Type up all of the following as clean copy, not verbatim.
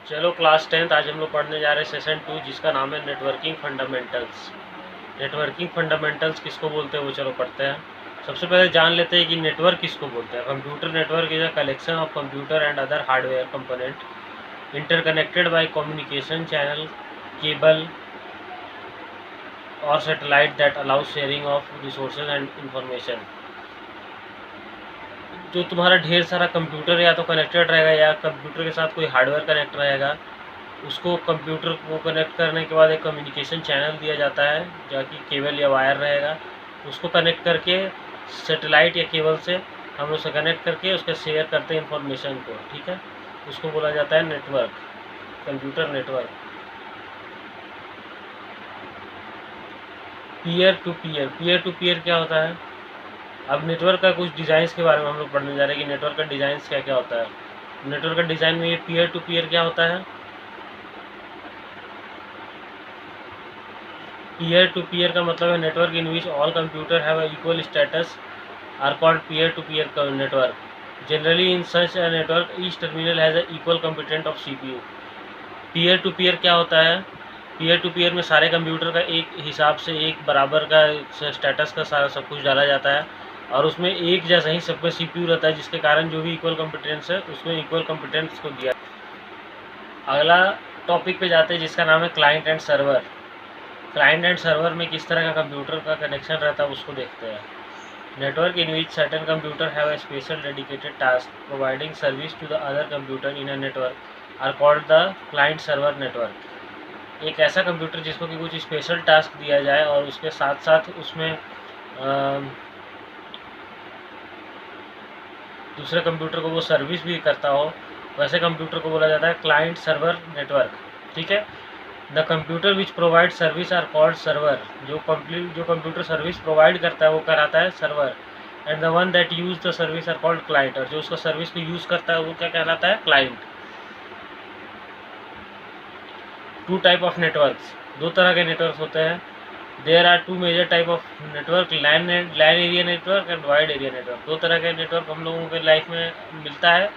चलो class 10th आज हम लोग पढ़ने जा रहे हैं सेशन 2 जिसका नाम है नेटवर्किंग फंडामेंटल्स। नेटवर्किंग फंडामेंटल्स किसको बोलते हैं वो चलो पढ़ते हैं। सबसे पहले जान लेते हैं कि नेटवर्क किसको बोलते हैं। Computer network is a collection of computer and other hardware component interconnected by communication channel, cable और satellite that allow sharing of resources and information. जो तुम्हारा ढेर सारा कंप्यूटर या तो कनेक्टेड रहेगा या कंप्यूटर के साथ कोई हार्डवेयर कनेक्ट रहेगा, उसको कंप्यूटर को कनेक्ट करने के बाद एक कम्युनिकेशन चैनल दिया जाता है जो कि केबल या वायर रहेगा। उसको कनेक्ट करके सैटेलाइट या केबल से हम उसे कनेक्ट करके उसका शेयर करते हैं इंफॉर्मेशन को, ठीक है। उसको बोला जाता है network, computer network. Peer to peer क्या होता है। अब नेटवर्क का कुछ डिज़ाइंस के बारे में हम लोग पढ़ने जा रहे हैं कि नेटवर्क का डिज़ाइंस क्या क्या होता है। नेटवर्क का डिज़ाइन में ये पीयर टू पीयर क्या होता है। पीयर टू पीयर का मतलब है network in which all computer have equal status are called peer to peer network. Generally in such a network each terminal has a equal competent of CPU। Peer to peer क्या होता है। Peer to peer में सारे computer का एक हिसाब से एक बराबर का स्टेटस का सारा सब कुछ डाला जाता है और उसमें एक जैसा ही सब में CPU रहता है, जिसके कारण जो भी इक्वल कंपिटेंस है उसमें इक्वल कंपिटेंस को दिया। अगला टॉपिक पे जाते हैं जिसका नाम है client and server. Client and server में किस तरह का कंप्यूटर का कनेक्शन रहता है उसको देखते हैं। Network in which certain computer have a special dedicated task providing service to the other computer in a network are called the client server network। एक ऐसा कंप्यूटर जिसको कि कुछ स्पेशल टास्क दिया जाए और उसके साथ साथ उसमें दूसरे कंप्यूटर को वो सर्विस भी करता हो, वैसे कंप्यूटर को बोला जाता है क्लाइंट सर्वर नेटवर्क, ठीक है। The computer which provide service are called server. जो कंप्यूटर सर्विस प्रोवाइड करता है वो कराता है server. And the one that use the service are called client. और जो उसका सर्विस को यूज़ करता है वो क्या कहलाता है, client. Two type of networks, दो तरह के नेटवर्क होते हैं। There are two major type of network, LAN area network and wide area network. दो तरह के नेटवर्क हम लोगों के लाइफ में मिलता है।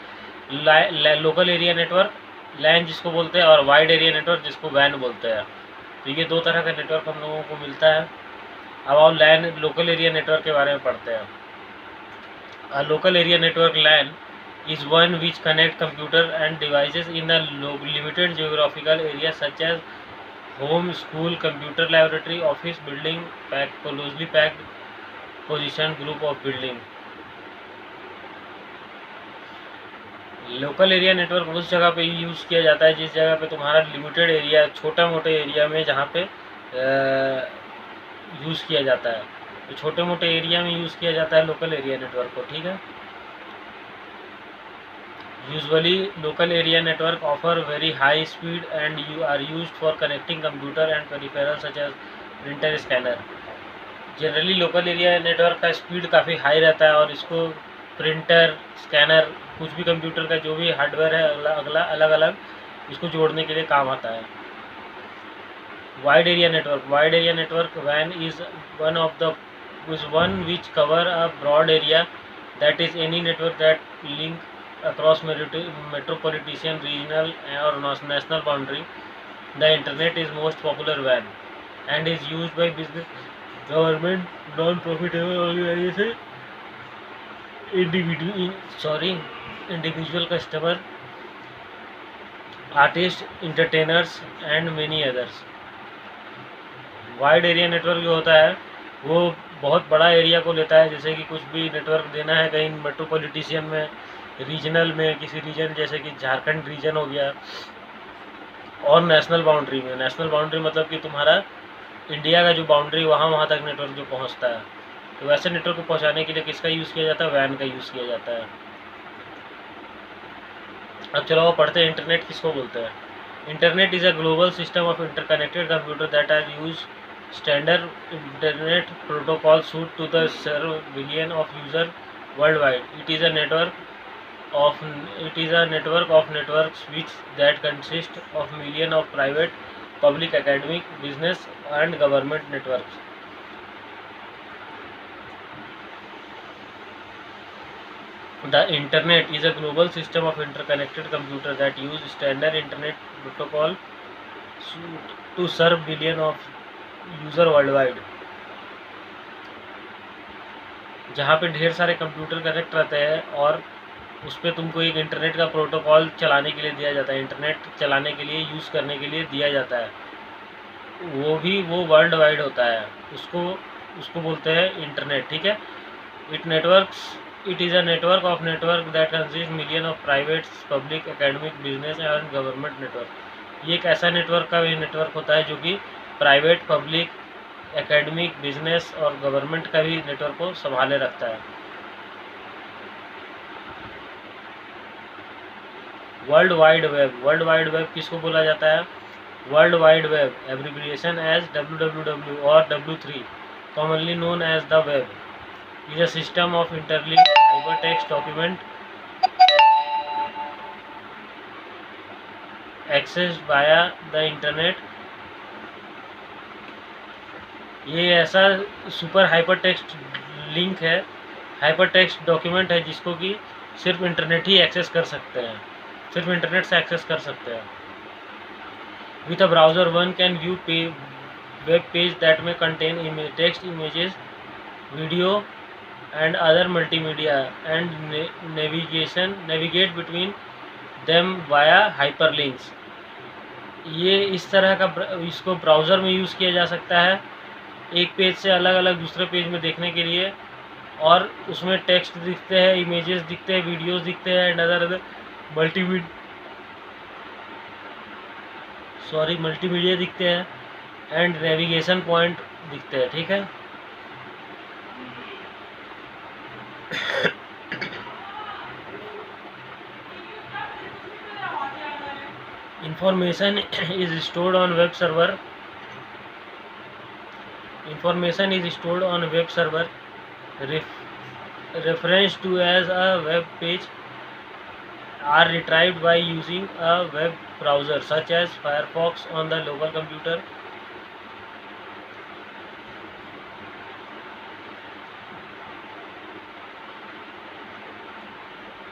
लोकल एरिया नेटवर्क लैन जिसको बोलते हैं और वाइड एरिया नेटवर्क जिसको वैन बोलते हैं। तो ये दो तरह का नेटवर्क हम लोगों को मिलता है। अब आप लैन लोकल एरिया नेटवर्क के बारे में पढ़ते हैं। Local area network LAN is one which connect computer and devices in a limited geographical area such as home, school, computer laboratory, office building, closely packed position group of building। Local area network उस जगह पे use किया जाता है जिस जगह पे तुम्हारा लिमिटेड एरिया, छोटा मोटे एरिया में जहाँ पे यूज़ किया जाता है। तो छोटे मोटे एरिया में यूज़ किया जाता है लोकल एरिया नेटवर्क को, ठीक है। Usually, local area network offer very high speed and you are used for connecting computer and peripherals such as printer, scanner। Generally local area network का स्पीड काफ़ी high रहता है और इसको प्रिंटर, स्कैनर, कुछ भी कंप्यूटर का जो भी हार्डवेयर है अलग अलग इसको जोड़ने के लिए काम आता है। वाइड एरिया नेटवर्क वैन is one which cover a broad area that is any network that link across metropolitan, regional or national boundary। The internet is most popular WAN and is used by business, government, non-profitable organization, individual customer, artists, entertainers and many others। Wide area network जो होता है वो बहुत बड़ा area को लेता है। जैसे कि कुछ भी नेटवर्क देना है कहीं मेट्रोपॉलिटिशियन में, रीजनल में, किसी रीजन जैसे कि झारखंड रीजन हो गया, और नेशनल बाउंड्री में। नेशनल बाउंड्री मतलब कि तुम्हारा इंडिया का जो बाउंड्री वहाँ तक नेटवर्क जो पहुँचता है। तो वैसे नेटवर्क को पहुँचाने के लिए किसका यूज़ किया जाता है, वैन का यूज़ किया जाता है। अब चलो वो पढ़ते हैं इंटरनेट किसको बोलते हैं। Internet is a global system of interconnected computer that are use standard internet protocol suit to the serve billion of user worldwide। It is a network of networks which that consist of million of private, public, academic, business and government networks। The internet is a global system of interconnected computers that use standard internet protocol to serve billion of user world wide, जहाँ पे ढेर सारे computer connect रहते हैं और उस पर तुमको एक इंटरनेट का प्रोटोकॉल चलाने के लिए दिया जाता है, इंटरनेट चलाने के लिए यूज़ करने के लिए दिया जाता है, वो वर्ल्ड वाइड होता है, उसको बोलते हैं इंटरनेट। ठीक है। It is a network of network that consist million of private, public, academic, business and government network. ये एक ऐसा नेटवर्क का नेटवर्क होता है जो कि प्राइवेट, पब्लिक, एकेडमिक, बिजनेस और गवर्नमेंट का भी नेटवर्क को संभाले रखता है। वर्ल्ड वाइड वेब किसको बोला जाता है? World wide web, abbreviation as WWW और W3, commonly known as the web, is a system of interlinked hypertext document accessed via the internet। ये ऐसा सुपर हाइपरटेक्स्ट लिंक है, हाइपरटेक्स्ट डॉक्यूमेंट है जिसको कि सिर्फ इंटरनेट ही एक्सेस कर सकते हैं, सिर्फ इंटरनेट से एक्सेस कर सकते हैं। With a browser, one can view web page that may contain text, images, video, and other multimedia, and navigate between them via hyperlinks। ये इस तरह का इसको ब्राउज़र में यूज़ किया जा सकता है, एक पेज से अलग अलग दूसरे पेज में देखने के लिए, और उसमें टेक्स्ट दिखते हैं, इमेजेस दिखते हैं, वीडियोस दिखते हैं, एंड अदर मल्टीमीडिया दिखते हैं, एंड नेविगेशन पॉइंट दिखते हैं। ठीक है। Information is stored on web server. Referenced to as a web page are retrieved by using a web browser such as Firefox on the local computer।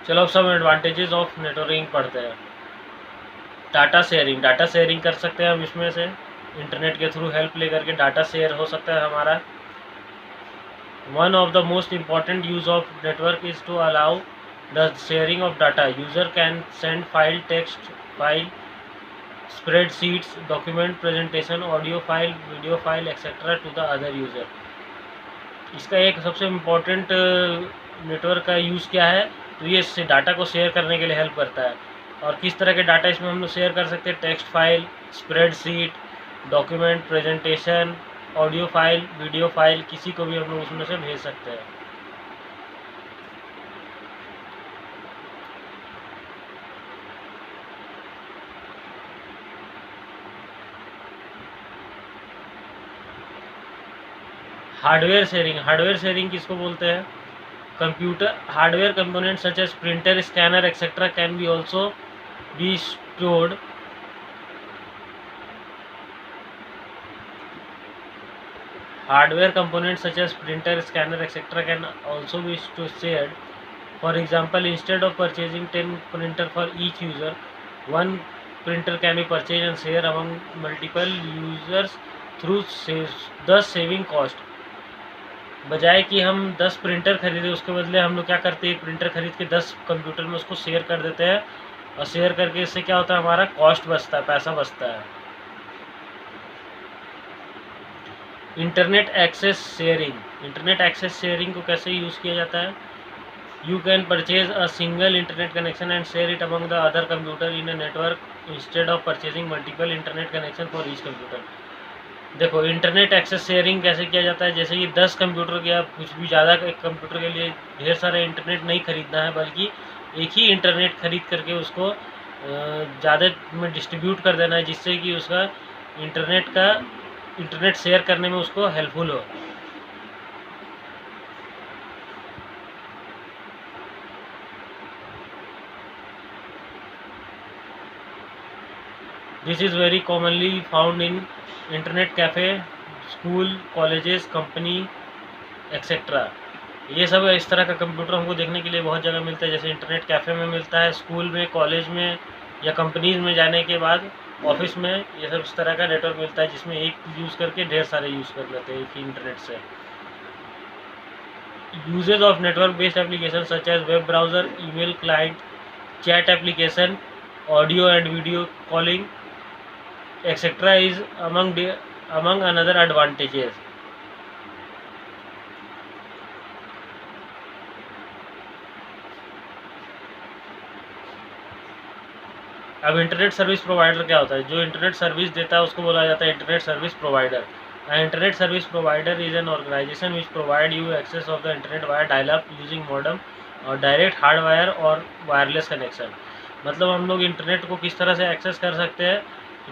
चलो अब सब advantages of networking पढ़ते हैं। Data sharing कर सकते हैं हम इसमें से, इंटरनेट के थ्रू हेल्प लेकर के डाटा शेयर हो सकता है हमारा। One of the most important use of network is to allow the sharing of data. User can send file, text file, spreadsheets, document, presentation, audio file, video file etcetera to the other user. इसका एक सबसे important network का use क्या है? तो ये इससे data को शेयर करने के लिए हेल्प करता है। और किस तरह के डाटा इसमें हम लोग शेयर कर सकते हैं? Text file, spreadsheet, document, presentation, audio file, video file, किसी को भी हम लोग उसमें से भेज सकते हैं। हार्डवेयर शेयरिंग किसको बोलते हैं? Computer hardware component such as printer, scanner etcetera can be also be stored Hardware components such as printer, scanner, etc. can also be shared. For example, instead of purchasing 10 printers for each user, one printer can be purchased and shared among multiple users through thus saving cost। बजाय कि हम 10 printer खरीदें, उसके बदले हम लोग क्या करते हैं, एक प्रिंटर खरीद के 10 कंप्यूटर में उसको शेयर कर देते हैं, और शेयर करके इससे क्या होता है, हमारा कॉस्ट बचता है, पैसा बचता है। इंटरनेट एक्सेस शेयरिंग को कैसे यूज़ किया जाता है? You can purchase a single internet connection and share it among the other computer in a network instead of purchasing multiple internet connection for each computer. देखो, इंटरनेट एक्सेस शेयरिंग कैसे किया जाता है? जैसे कि 10 कंप्यूटर के, या कुछ भी ज़्यादा एक कंप्यूटर के लिए ढेर सारा इंटरनेट नहीं खरीदना है, बल्कि एक ही इंटरनेट खरीद करके उसको ज़्यादा में डिस्ट्रीब्यूट कर देना है, जिससे कि उसका इंटरनेट शेयर करने में उसको हेल्पफुल हो। This is very commonly found in internet cafe, school, colleges, company etcetera. ये सब इस तरह का कंप्यूटर हमको देखने के लिए बहुत जगह मिलता है, जैसे इंटरनेट कैफ़े में मिलता है, स्कूल में, कॉलेज में या कंपनीज़ में जाने के बाद ऑफिस में ये सब इस तरह का नेटवर्क मिलता है, जिसमें एक यूज़ करके ढेर सारे यूज़ कर लेते हैं एक ही इंटरनेट से। Uses of network based application such as web browser, email client, chat application, audio and video calling etcetera is among another advantages. अब इंटरनेट सर्विस प्रोवाइडर क्या होता है? जो इंटरनेट सर्विस देता है उसको बोला जाता है internet service provider. Internet service provider is an organization which provide you access of the internet wire dial up using modem और डायरेक्ट हार्डवायर और वायरलेस कनेक्शन। मतलब हम लोग इंटरनेट को किस तरह से एक्सेस कर सकते हैं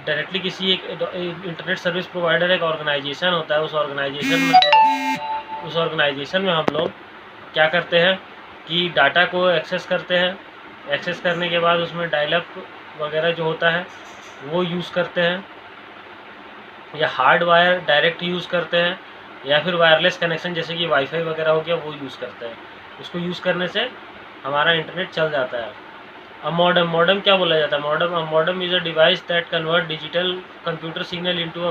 डायरेक्टली? किसी एक इंटरनेट सर्विस प्रोवाइडर एक ऑर्गेनाइजेशन होता है, उस ऑर्गेनाइजेशन में हम लोग क्या करते हैं कि डाटा को एक्सेस करते हैं। एक्सेस करने के बाद उसमें डायल अप वगैरह जो होता है वो यूज़ करते हैं, या हार्ड वायर डायरेक्ट यूज़ करते हैं, या फिर वायरलेस कनेक्शन जैसे कि वाईफाई वगैरह हो गया वो यूज़ करते हैं। उसको यूज़ करने से हमारा इंटरनेट चल जाता है। अब मॉडम क्या बोला जाता है? Modem is a device that convert digital computer signal into a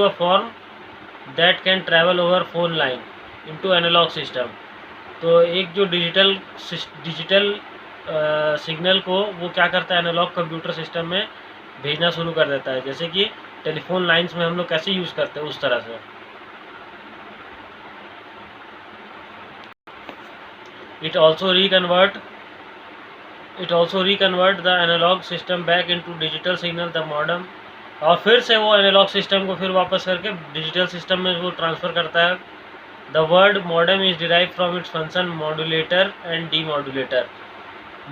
form that can travel over phone line into analog system. तो एक जो डिजिटल सिग्नल को वो क्या करता है, एनालॉग कंप्यूटर सिस्टम में भेजना शुरू कर देता है, जैसे कि टेलीफोन लाइंस में हम लोग कैसे यूज़ करते हैं उस तरह से। It also reconvert the analog system back into digital signal, the modem, और फिर से वो एनालॉग सिस्टम को फिर वापस करके डिजिटल सिस्टम में वो ट्रांसफ़र करता है। The word modem is derive from its function modulator and demodulator.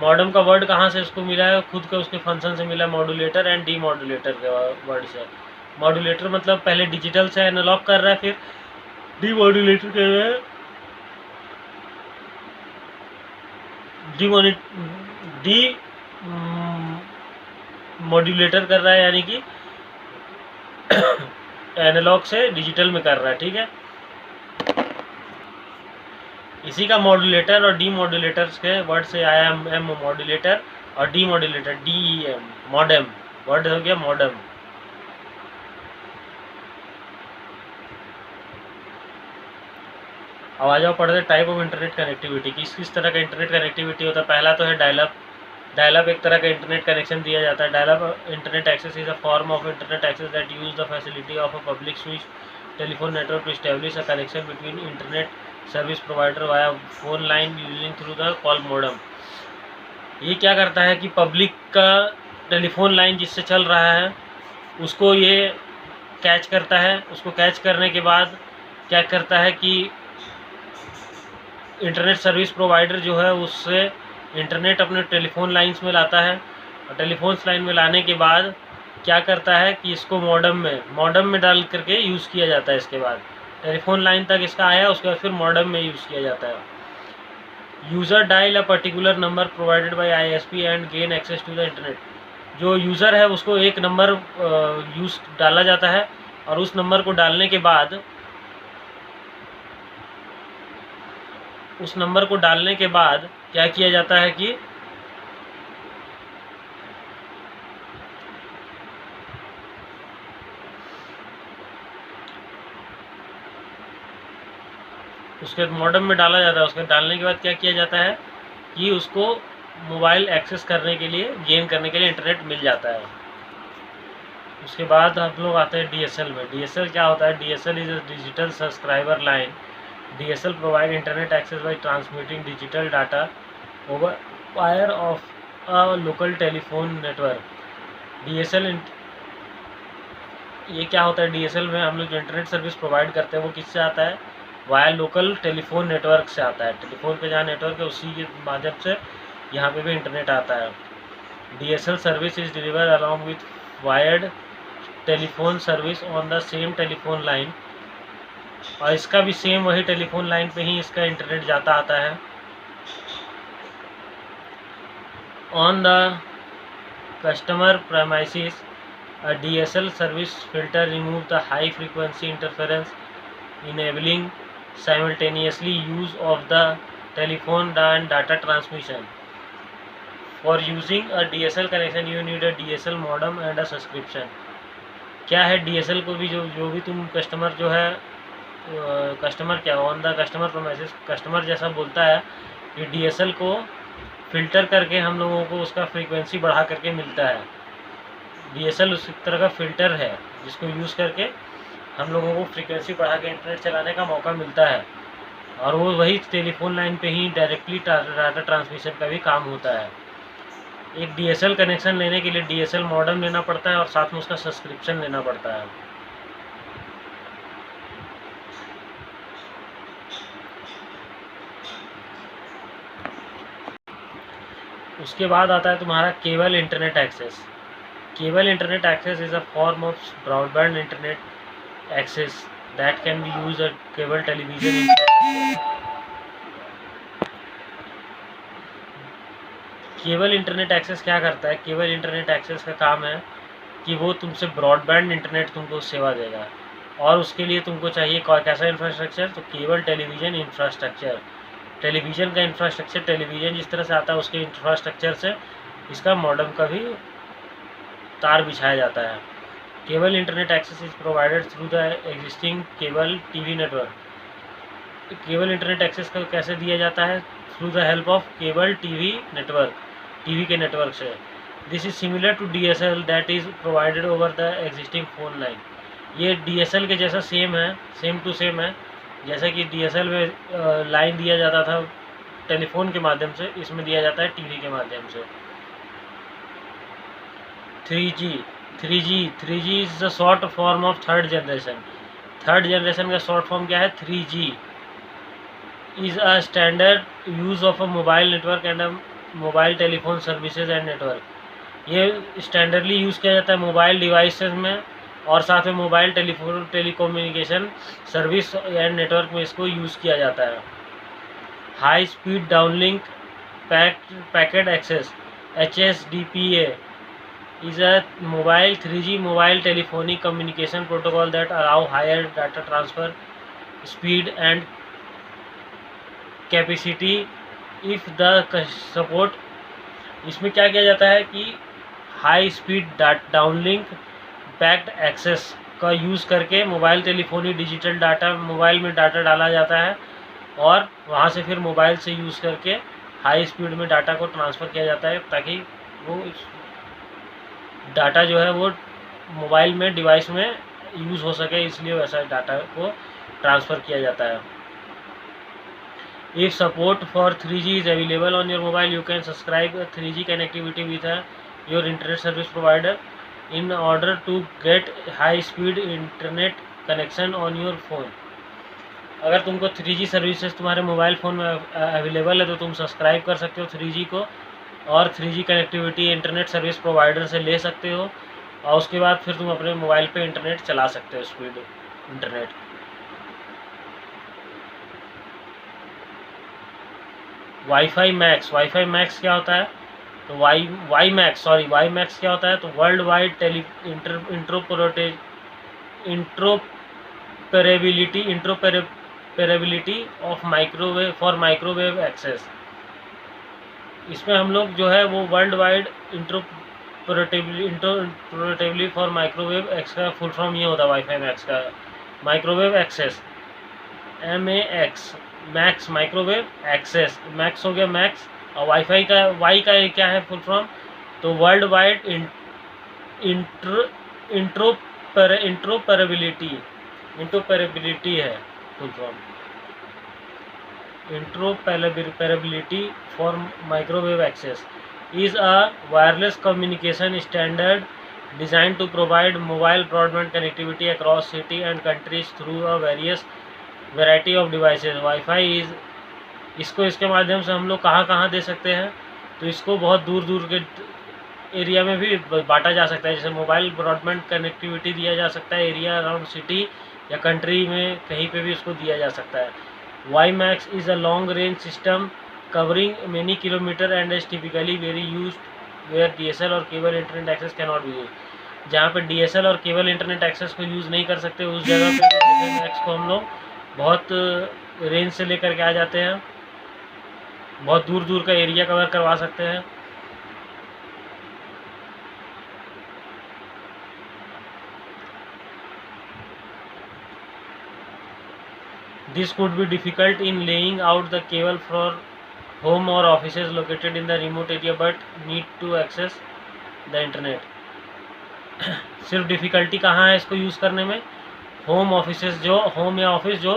Modem का वर्ड कहाँ से उसको मिला है? खुद के उसके फंक्शन से मिला, मॉड्यूलेटर एंड डीमॉड्यूलेटर के वर्ड से। मॉड्यूलेटर मतलब पहले डिजिटल से एनालॉग कर रहा है, फिर डीमॉड्यूलेटर कर रहा है, डी मॉड्यूलेटर कर रहा है, यानी कि एनालॉग से डिजिटल में कर रहा है। ठीक है, इसी का मॉड्यूलेटर और डी मॉड्यूलेटर्स के वर्ड से आया एम मॉड्यूलेटर और D modulator DEM modem, word हो गया मॉडेम। अब आ जाओ पढ़ते टाइप ऑफ इंटरनेट कनेक्टिविटी। किस तरह का इंटरनेट कनेक्टिविटी होता है? पहला तो है डायलअप। डायलअप एक तरह का इंटरनेट कनेक्शन दिया जाता है। Dial up internet access is a form of internet access that use the facility of a public switch telephone network to establish a connection between internet service provider via phone line using through the call modem. ये क्या करता है कि public का telephone line जिससे चल रहा है उसको ये कैच करता है। उसको कैच करने के बाद क्या करता है कि इंटरनेट सर्विस प्रोवाइडर जो है उससे इंटरनेट अपने टेलीफोन लाइंस में लाता है, और टेलीफोन लाइन में लाने के बाद क्या करता है कि इसको मॉडम में डाल करके यूज़ किया जाता है। इसके बाद टेलीफोन लाइन तक इसका आया, उसके बाद फिर मॉडम में यूज़ किया जाता है। User dial a particular number provided by ISP and gain access to the internet. जो यूज़र है उसको एक नंबर यूज़ डाला जाता है, और उस नंबर को डालने के बाद क्या किया जाता है कि उसके मॉडम में डाला जाता है। उसके डालने के बाद क्या किया जाता है कि उसको मोबाइल एक्सेस करने के लिए, गेन करने के लिए इंटरनेट मिल जाता है। उसके बाद हम लोग आते हैं DSL में। DSL क्या होता है? DSL is a digital subscriber line. DSL provide internet access by transmitting digital data over wire of a local telephone network. DSL ये क्या होता है? DSL में हम लोग जो इंटरनेट सर्विस प्रोवाइड करते हैं वो किससे आता है? वाया लोकल टेलीफोन नेटवर्क से आता है। टेलीफोन पे जहाँ नेटवर्क है उसी के माध्यम से यहाँ पे भी इंटरनेट आता है। DSL service is deliver along with wired telephone service on the same telephone line, और इसका भी सेम वही टेलीफोन लाइन पे ही इसका इंटरनेट जाता आता है। On the customer premises a DSL service filter remove the high frequency interference enabling simultaneously use of the telephone and data transmission. For using a DSL connection you need a DSL modem and a subscription. क्या है DSL को भी जो भी तुम customer जो है customer क्या on the customer promise customer जैसा बोलता है कि DSL को फ़िल्टर करके हम लोगों को उसका फ्रीक्वेंसी बढ़ा करके मिलता है। DSL उस तरह का फ़िल्टर है जिसको यूज़ करके हम लोगों को फ्रीक्वेंसी बढ़ा के इंटरनेट चलाने का मौका मिलता है, और वो वही टेलीफोन लाइन पे ही डायरेक्टली डाटा ट्रांसमिशन का भी काम होता है। एक DSL कनेक्शन लेने के लिए DSL मॉडेम लेना पड़ता है और साथ में उसका सब्सक्रिप्शन लेना पड़ता है। उसके बाद आता है तुम्हारा cable internet access. Cable internet access is a form of broadband internet access that can be use a cable television. Cable internet access क्या करता है? केबल इंटरनेट एक्सेस का काम है कि वो तुमसे ब्रॉडबैंड इंटरनेट तुमको सेवा देगा, और उसके लिए तुमको चाहिए कैसा इंफ्रास्ट्रक्चर? तो केबल टेलीविज़न इंफ्रास्ट्रक्चर। टेलीविज़न का इंफ्रास्ट्रक्चर, टेलीविज़न जिस तरह से आता है उसके इंफ्रास्ट्रक्चर से इसका मॉडेम का भी तार बिछाया जाता है। Cable internet access is provided through the existing cable TV network. Cable internet access का कैसे दिया जाता है? Through the help of cable TV network, TV के नेटवर्क से। This is similar to DSL that is provided over the existing phone line. ये DSL के जैसा सेम है, सेम टू सेम है। जैसा कि DSL में लाइन दिया जाता था टेलीफोन के माध्यम से, इसमें दिया जाता है टीवी के माध्यम से। 3G is the short form of third generation. Third generation का शॉर्ट फॉर्म क्या है? 3G is a standard use of a mobile network and a mobile telephone services and network. ये स्टैंडर्डली यूज़ किया जाता है मोबाइल डिवाइसेस में और साथ में mobile telecommunication service and network में इसको यूज़ किया जाता है। High speed downlink packet access HSDPA is a mobile 3G mobile telephonic communication protocol that allow higher data transfer speed and capacity if the support। इसमें क्या किया जाता है कि high speed downlink packed access का यूज़ करके mobile telephony digital data mobile में data डाला जाता है और वहाँ से फिर मोबाइल से यूज़ करके हाई स्पीड में डाटा को ट्रांसफ़र किया जाता है ताकि वो डाटा जो है वो मोबाइल में डिवाइस में यूज़ हो सके, इसलिए वैसा डाटा को ट्रांसफ़र किया जाता है। If support for 3G is available on your mobile you can subscribe 3G connectivity with your internet service provider in order to get high speed internet connection on your phone. अगर तुमको 3G services तुम्हारे mobile phone में available है तो तुम subscribe कर सकते हो 3G को और 3G connectivity internet service provider से ले सकते हो, और उसके बाद फिर तुम अपने मोबाइल पे इंटरनेट चला सकते हो, स्पीड इंटरनेट। वाईफाई मैक्स क्या होता है? तो वाई मैक्स क्या होता है? तो world wide interoperability of microwave for microwave access. इसमें हम लोग जो है वो world wide interoperatively for microwave x का फुल फॉर्म ये होता है वाईफाई मैक्स का। Microwave access MAX max, microwave access max हो गया मैक्स, और वाईफाई का वाई का क्या है फुल फॉर्म? तो वर्ल्ड वाइड इंट्रोपरेबिलिटी है full form. Interoperability for microwave access is a wireless communication standard designed to provide mobile broadband connectivity across city and countries through a variety of devices। Wifi इसको इसके माध्यम से हम लोग कहाँ दे सकते हैं? तो इसको बहुत दूर के एरिया में भी बांटा जा सकता है। जैसे मोबाइल ब्रॉडबैंड कनेक्टिविटी दिया जा सकता है एरिया अराउंड सिटी या कंट्री में कहीं पे भी उसको दिया जा सकता है। WiMAX is a long range system covering many kilometers and is typically very used where DSL और cable internet access cannot be used। जहाँ पे DSL और केबल इंटरनेट एक्सेस को यूज़ नहीं कर सकते उस जगह पे WiMAX को हम लोग बहुत रेंज से लेकर के आ जाते हैं, बहुत दूर दूर का एरिया कवर करवा सकते हैं। This could be difficult in laying out the cable for home or offices located in the remote area but need to access the internet. सिर्फ डिफ़िकल्टी कहाँ है इसको यूज़ करने में? होम ऑफिसेस जो होम या ऑफिस जो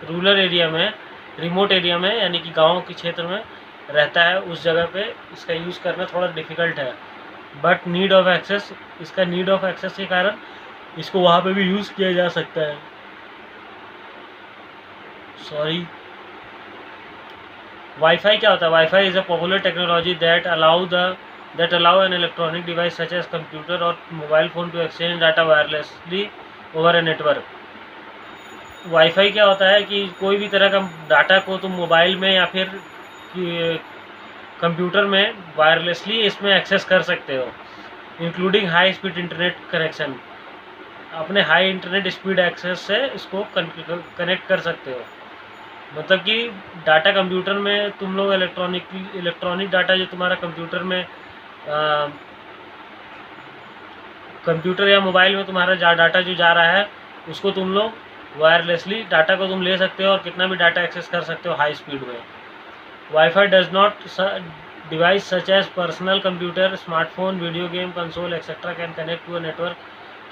रूरल एरिया में, रिमोट एरिया में, यानी कि गाँव के क्षेत्र में रहता है, उस जगह पे इसका यूज़ करना थोड़ा डिफ़िकल्ट है। बट नीड ऑफ एक्सेस, इसका नीड ऑफ एक्सेस के कारण इसको वहाँ पे भी यूज़ किया जा सकता है। सॉरी, वाईफाई क्या होता है? Wifi is a popular technology that allow an electronic device such as computer और mobile phone to exchange data wirelessly over a network. Wifi क्या होता है कि कोई भी तरह का डाटा को तुम मोबाइल में या फिर कंप्यूटर में वायरलेसली इसमें एक्सेस कर सकते हो, including high speed internet connection. अपने हाई इंटरनेट स्पीड एक्सेस से इसको कनेक्ट कर सकते हो। मतलब कि डाटा कंप्यूटर में तुम लोग इलेक्ट्रॉनिक डाटा जो तुम्हारा कंप्यूटर में कंप्यूटर या मोबाइल में तुम्हारा डाटा जो जा रहा है, उसको तुम लोग वायरलेसली डाटा को तुम ले सकते हो और कितना भी डाटा एक्सेस कर सकते हो हाई स्पीड में। Wifi does not device such as personal computer, smartphone, video game console etcetera can connect to a network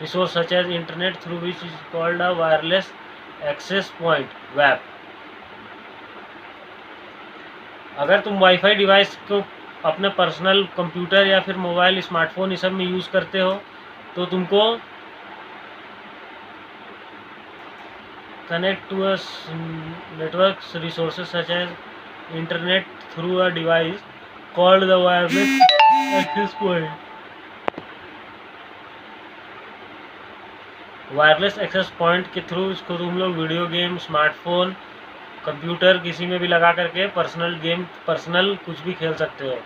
resource such as internet through which is called a wireless access point, वैप। अगर तुम wifi device को अपने personal computer या फिर mobile, smartphone, इस सब में यूज़ करते हो तो तुमको connect to a network resources such as internet through a device called the wireless access point. Wireless access point के थ्रू इसको तुम लोग वीडियो गेम, स्मार्टफोन, कंप्यूटर किसी में भी लगा करके पर्सनल गेम, पर्सनल कुछ भी खेल सकते हो।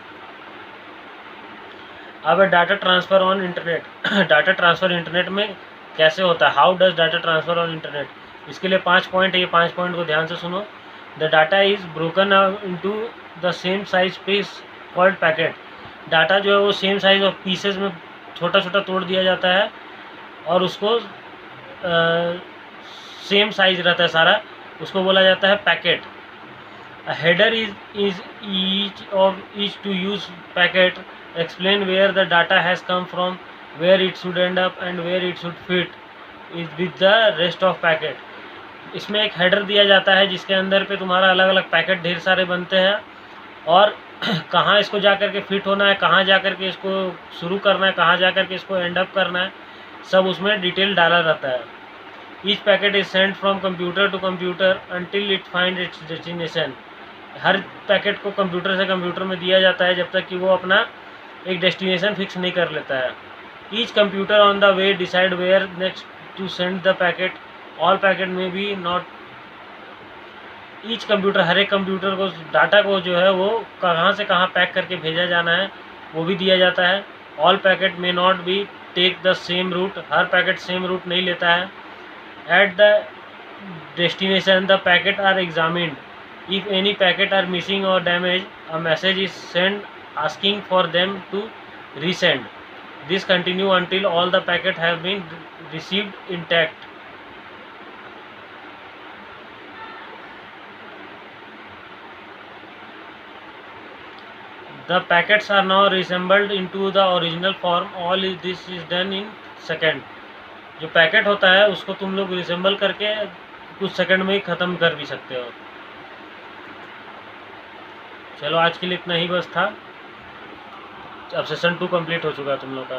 अब data transfer on internet. Data transfer internet में कैसे होता है? How does data transfer on internet? इसके लिए 5 पॉइंट है, ये 5 पॉइंट को ध्यान से सुनो। The data is broken into the same size piece called packet. Data जो है वो सेम साइज ऑफ पीसेज में छोटा छोटा तोड़ दिया जाता है और उसको सेम साइज रहता है सारा, उसको बोला जाता है packet. A header is each to use packet explain where the data has come from, where it should end up and where it should fit is with the rest of packet। इसमें एक header दिया जाता है जिसके अंदर पे तुम्हारा अलग अलग पैकेट ढेर सारे बनते हैं और कहाँ इसको जा कर के फिट होना है, कहाँ जा कर के इसको शुरू करना है, कहाँ जा कर के इसको एंड अप करना है, सब उसमें डिटेल डाला रहता है। Each packet is send from computer to computer until it find its destination. हर पैकेट को कंप्यूटर से कंप्यूटर में दिया जाता है जब तक कि वो अपना एक डेस्टिनेशन फिक्स नहीं कर लेता है। Each computer on the way decide where next to send the packet, all packet may be not. Each computer, हर एक कंप्यूटर को डाटा को जो है वो कहाँ से कहाँ पैक करके भेजा जाना है वो भी दिया जाता है। All packet may not be take the same route, हर पैकेट सेम रूट नहीं लेता है। At the destination the packet are examined, if any packet are missing or damaged, a message is sent asking for them to resend. This continue until all the packet have been received intact. The packets are now reassembled into the original form. All this is done in second. जो packet होता है उसको तुम लोग resemble करके कुछ second में ही ख़त्म कर भी सकते हो। चलो आज के लिए इतना ही बस था। अब सेशन 2 कंप्लीट हो चुका है तुम लोग का।